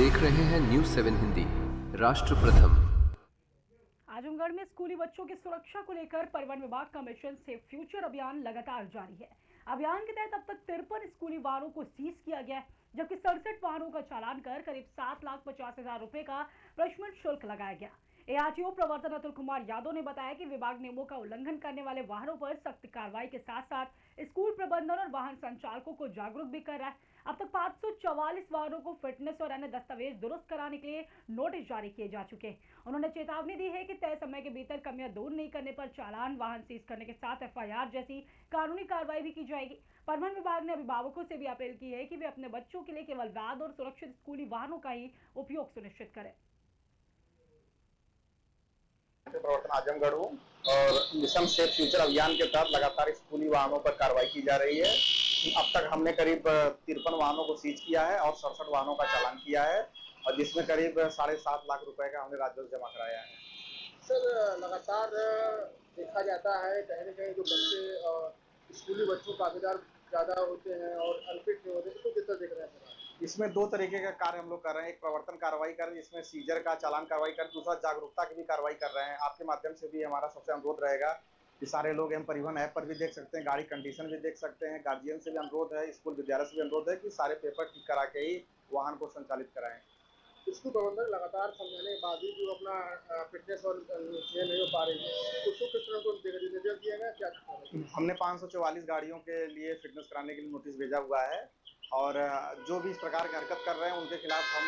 देख रहे हैं न्यूज 7 हिंदी। राष्ट्र प्रथम। आजमगढ़ में स्कूली बच्चों की सुरक्षा को लेकर परिवहन विभाग का मिशन सेफ फ्यूचर अभियान लगातार जारी है। अभियान के तहत अब तक 53 स्कूली वाहनों को सीज किया गया है, जबकि 67 वाहनों का चालान कर करीब 7,50,000 रुपए का प्रशमन शुल्क लगाया गया। एआरटीओ प्रवर्तन अतुल कुमार यादव ने बताया कि विभाग नियमों का उल्लंघन करने वाले वाहनों पर सख्त कार्रवाई के साथ साथ स्कूल प्रबंधन और वाहन संचालकों को जागरूक भी कर रहा है। अब तक 544 वाहनों को फिटनेस और अन्य दस्तावेज दुरुस्त कराने के लिए नोटिस जारी किए जा चुके हैं। उन्होंने चेतावनी दी है कि तय समय के भीतर कमियां दूर नहीं करने पर चालान, वाहन सीज करने के साथ एफआईआर जैसी कानूनी कार्रवाई भी की जाएगी। परिवहन विभाग ने अभिभावकों से भी अपील की है कि वे अपने बच्चों के लिए केवल वैध और सुरक्षित स्कूली वाहनों का ही उपयोग सुनिश्चित करें। प्रवर्तन आजमगढ़ हूँ और मिशन सेफ फ्यूचर अभियान के तहत लगातार स्कूली वाहनों पर कार्रवाई की जा रही है। अब तक हमने करीब 53 वाहनों को सीज किया है और 67 वाहनों का चालान किया है और जिसमें करीब 7.5 लाख रुपए का हमने राजस्व जमा कराया है। सर, लगातार देखा जाता है कहीं न कहीं जो बच्चे स्कूली बच्चों का काफी ज़्यादा होते हैं और अनफिट नहीं होते, इसको किस तरह देख रहे हैं? इसमें 2 तरीके का कार्य हम लोग कर रहे हैं। एक प्रवर्तन कार्रवाई कर रहे हैं जिसमें सीजर का चालान कार्रवाई कर, दूसरा जागरूकता की भी कार्रवाई कर रहे हैं। आपके माध्यम से भी हमारा सबसे अनुरोध रहेगा कि सारे लोग हम परिवहन ऐप पर भी देख सकते हैं, गाड़ी कंडीशन भी देख सकते हैं। गार्जियन से भी अनुरोध है, स्कूल विद्यालय से भी अनुरोध है कि सारे पेपर ठीक करा के ही वाहन को संचालित कराएं। स्कूल प्रबंधन लगातार समझाने के बाद भी जो अपना फिटनेस और ये नहीं हो पा रही है, उसको किस तरह को निर्देश दिया गया क्या? हमने 544 गाड़ियों के लिए फिटनेस कराने के लिए नोटिस भेजा हुआ है और जो भी इस प्रकार की हरकत कर रहे हैं उनके खिलाफ हम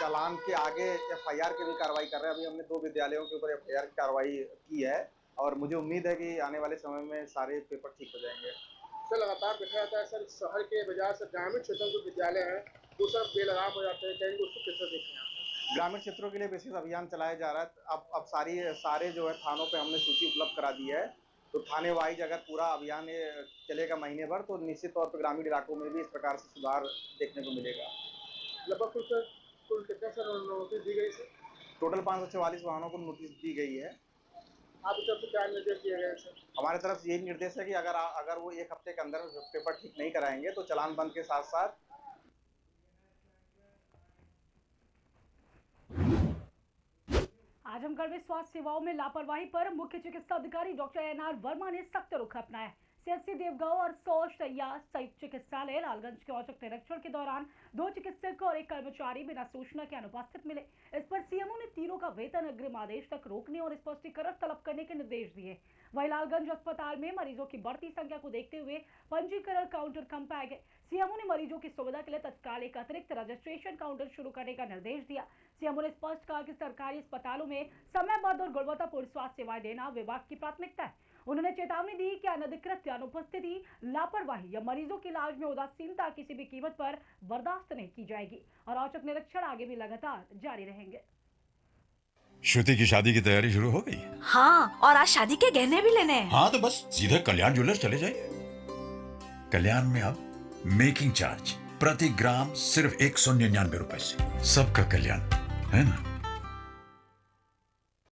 चालान के आगे एफआईआर की भी कार्रवाई कर रहे हैं। अभी हमने 2 विद्यालयों के ऊपर एफआईआर की कार्रवाई की है और मुझे उम्मीद है कि आने वाले समय में सारे पेपर ठीक हो जाएंगे। सर, लगातार देखा जाता है सर, शहर के बजाय सर ग्रामीण क्षेत्रों के विद्यालय हैं वो सब बेलगाम हो जाते हैं, कहीं उसको किस तरह देखें आप? ग्रामीण क्षेत्रों के लिए विशेष अभियान चलाया जा रहा है। अब सारे जो है थानों पे हमने सूची उपलब्ध करा दी है, तो थाने वाइज अगर पूरा अभियान ये चलेगा महीने भर तो निश्चित तौर पर ग्रामीण इलाकों में भी इस प्रकार से सुधार देखने को मिलेगा। लगभग कुल कितने सर नोटिस दी गई सर? टोटल 544 वाहनों को नोटिस दी गई है। आपकी तरफ से क्या निर्देश दिए गए सर? हमारी तरफ से यही निर्देश है कि अगर वो 1 हफ्ते के अंदर पेपर ठीक नहीं कराएंगे तो चालान बंद के साथ साथ आजमगढ़ में स्वास्थ्य सेवाओं में लापरवाही पर मुख्य चिकित्सा अधिकारी डॉक्टर एनआर वर्मा ने सख्त रुख अपनाया। सीएचसी देवगांव और सौश तैयार संयुक्त चिकित्सालय लालगंज के औचक निरीक्षण के दौरान 2 चिकित्सक और 1 कर्मचारी बिना सूचना के अनुपस्थित मिले। इस पर सीएमओ ने तीनों का वेतन अग्रिम आदेश तक रोकने और स्पष्टीकरण तलब करने के निर्देश दिए। वहीं लालगंज अस्पताल में मरीजों की बढ़ती संख्या को देखते हुए पंजीकरण काउंटर कम पाए गए। सीएमओ ने मरीजों की सुविधा के लिए तत्काल एक अतिरिक्त रजिस्ट्रेशन काउंटर शुरू करने का निर्देश दिया। सीएमओ ने स्पष्ट कहा कि सरकारी अस्पतालों में समयबद्ध और गुणवत्तापूर्ण स्वास्थ्य सेवाएं देना विभाग की प्राथमिकता है। उन्होंने चेतावनी दी कि अनधिकृत अनुपस्थिति, लापरवाही या मरीजों के इलाज में उदासीनता किसी भी कीमत पर बर्दाश्त नहीं की जाएगी और औचक निरीक्षण आगे भी लगातार जारी रहेंगे। श्रुति की शादी की तैयारी शुरू हो गई? हाँ, और आज शादी के गहने भी लेने हैं। हाँ तो बस सीधे कल्याण ज्वेलर्स चले जाइए। कल्याण में अब मेकिंग चार्ज प्रति ग्राम सिर्फ 199 रुपए से। सबका कल्याण, है ना?